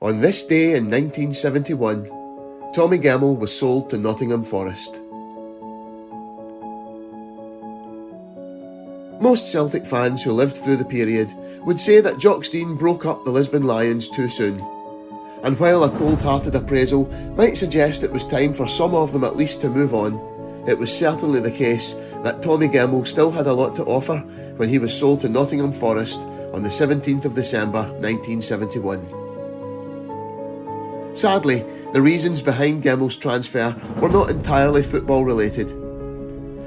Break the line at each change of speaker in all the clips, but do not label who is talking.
On this day in 1971, Tommy Gemmell was sold to Nottingham Forest. Most Celtic fans who lived through the period would say that Jock Stein broke up the Lisbon Lions too soon. And while a cold-hearted appraisal might suggest it was time for some of them at least to move on, it was certainly the case that Tommy Gemmell still had a lot to offer when he was sold to Nottingham Forest on the 17th of December 1971. Sadly, the reasons behind Gemmell's transfer were not entirely football related.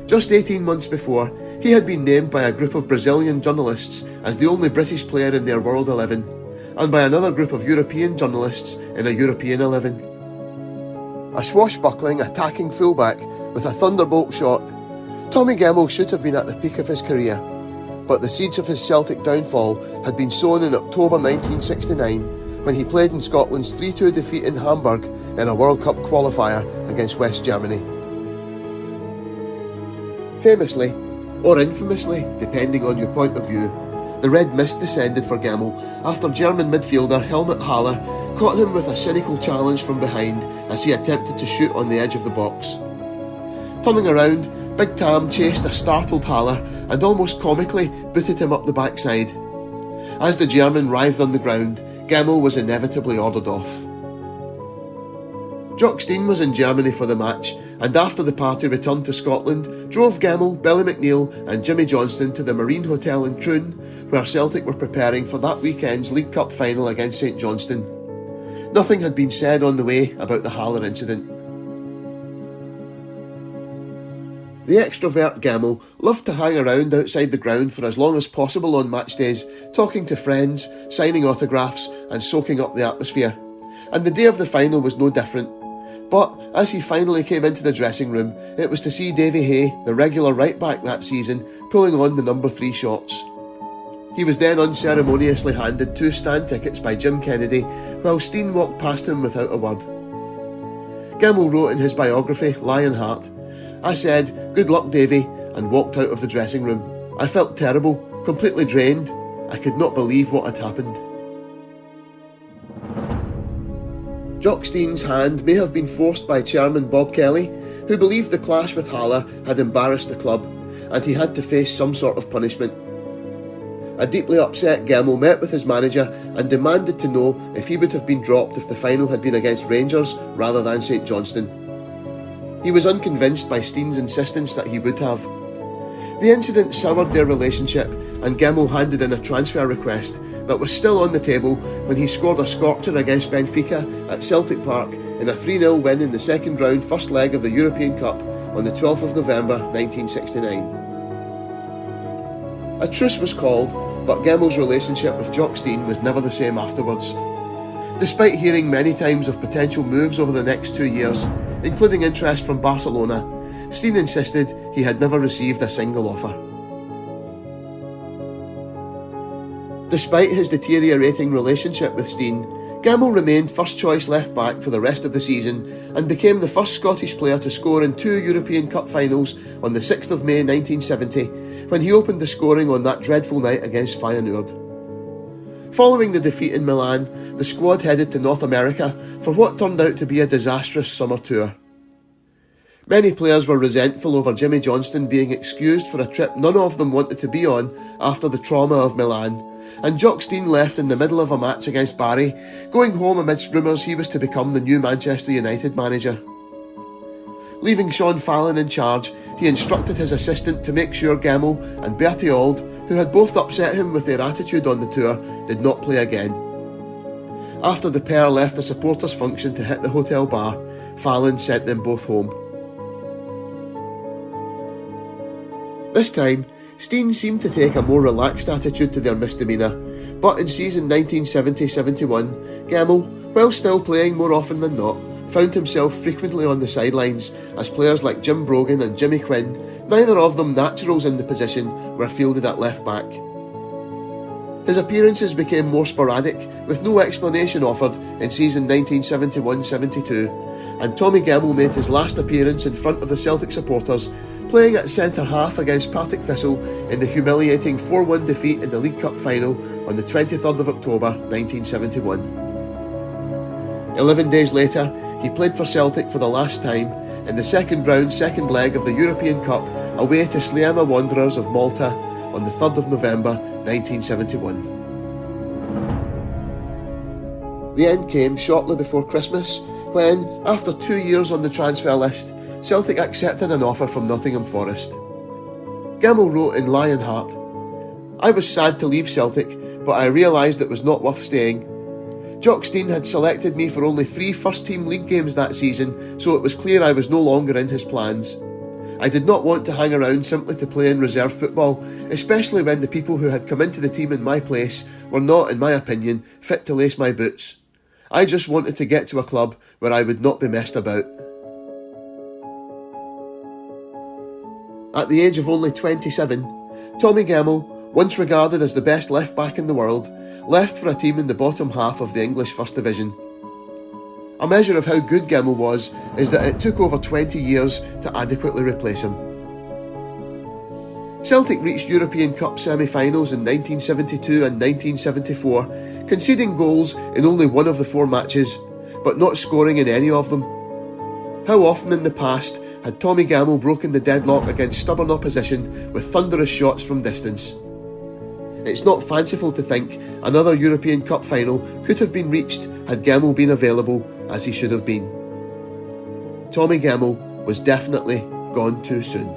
Just 18 months before, he had been named by a group of Brazilian journalists as the only British player in their World 11, and by another group of European journalists in a European 11. A swashbuckling attacking fullback with a thunderbolt shot, Tommy Gemmell should have been at the peak of his career, but the seeds of his Celtic downfall had been sown in October 1969 when he played in Scotland's 3-2 defeat in Hamburg in a World Cup qualifier against West Germany. Famously, or infamously, depending on your point of view, the red mist descended for Gemmell after German midfielder Helmut Haller caught him with a cynical challenge from behind as he attempted to shoot on the edge of the box. Turning around, Big Tam chased a startled Haller and almost comically booted him up the backside. As the German writhed on the ground, Gemmell was inevitably ordered off. Jock Stein was in Germany for the match, and after the party returned to Scotland, drove Gemmell, Billy McNeil and Jimmy Johnston to the Marine Hotel in Troon, where Celtic were preparing for that weekend's League Cup final against St Johnstone. Nothing had been said on the way about the Haller incident. The extrovert Gemmell loved to hang around outside the ground for as long as possible on match days, talking to friends, signing autographs and soaking up the atmosphere. And the day of the final was no different. But as he finally came into the dressing room, it was to see Davy Hay, the regular right-back that season, pulling on the number 3 shorts. He was then unceremoniously handed 2 stand tickets by Jim Kennedy, while Stein walked past him without a word. Gemmell wrote in his biography, Lionheart, "I said, 'Good luck, Davy,' and walked out of the dressing room. I felt terrible, completely drained. I could not believe what had happened." Jock Stein's hand may have been forced by chairman Bob Kelly, who believed the clash with Haller had embarrassed the club, and he had to face some sort of punishment. A deeply upset Gemmell met with his manager and demanded to know if he would have been dropped if the final had been against Rangers rather than St Johnstone. He was unconvinced by Stein's insistence that he would have. The incident soured their relationship, and Gemmell handed in a transfer request that was still on the table when he scored a scorcher against Benfica at Celtic Park in a 3-0 win in the second round first leg of the European Cup on the 12th of November 1969. A truce was called, but Gemmell's relationship with Jock Stein was never the same afterwards. Despite hearing many times of potential moves over the next 2 years, including interest from Barcelona, Stein insisted he had never received a single offer. Despite his deteriorating relationship with Stein, Gemmell remained first-choice left-back for the rest of the season and became the first Scottish player to score in 2 European Cup finals on the 6th of May 1970, when he opened the scoring on that dreadful night against Feyenoord. Following the defeat in Milan, the squad headed to North America for what turned out to be a disastrous summer tour. Many players were resentful over Jimmy Johnston being excused for a trip none of them wanted to be on after the trauma of Milan, and Jock Stein left in the middle of a match against Barry, going home amidst rumours he was to become the new Manchester United manager. Leaving Sean Fallon in charge, he instructed his assistant to make sure Gemmell and Bertie Auld, who had both upset him with their attitude on the tour, did not play again. After the pair left a supporters' function to hit the hotel bar, Fallon sent them both home. This time, Stein seemed to take a more relaxed attitude to their misdemeanour, but in season 1970-71, Gemmell, while still playing more often than not, found himself frequently on the sidelines as players like Jim Brogan and Jimmy Quinn, neither of them naturals in the position, were fielded at left back. His appearances became more sporadic, with no explanation offered in season 1971-72, and Tommy Gemmell made his last appearance in front of the Celtic supporters, playing at centre-half against Partick Thistle in the humiliating 4-1 defeat in the League Cup final on the 23rd of October 1971. 11 days later, he played for Celtic for the last time in the second round, second leg of the European Cup away to Sliema Wanderers of Malta on the 3rd of November 1971. The end came shortly before Christmas when, after 2 years on the transfer list, Celtic accepted an offer from Nottingham Forest. Gemmell wrote in Lionheart, "I was sad to leave Celtic, but I realised it was not worth staying. Jock Stein had selected me for only 3 first-team league games that season, so it was clear I was no longer in his plans. I did not want to hang around simply to play in reserve football, especially when the people who had come into the team in my place were not, in my opinion, fit to lace my boots. I just wanted to get to a club where I would not be messed about." At the age of only 27, Tommy Gemmell, once regarded as the best left-back in the world, left for a team in the bottom half of the English First Division. A measure of how good Gemmell was is that it took over 20 years to adequately replace him. Celtic reached European Cup semi-finals in 1972 and 1974, conceding goals in only one of the 4 matches, but not scoring in any of them. How often in the past had Tommy Gemmell broken the deadlock against stubborn opposition with thunderous shots from distance? It's not fanciful to think another European Cup final could have been reached had Gemmell been available as he should have been. Tommy Gemmell was definitely gone too soon.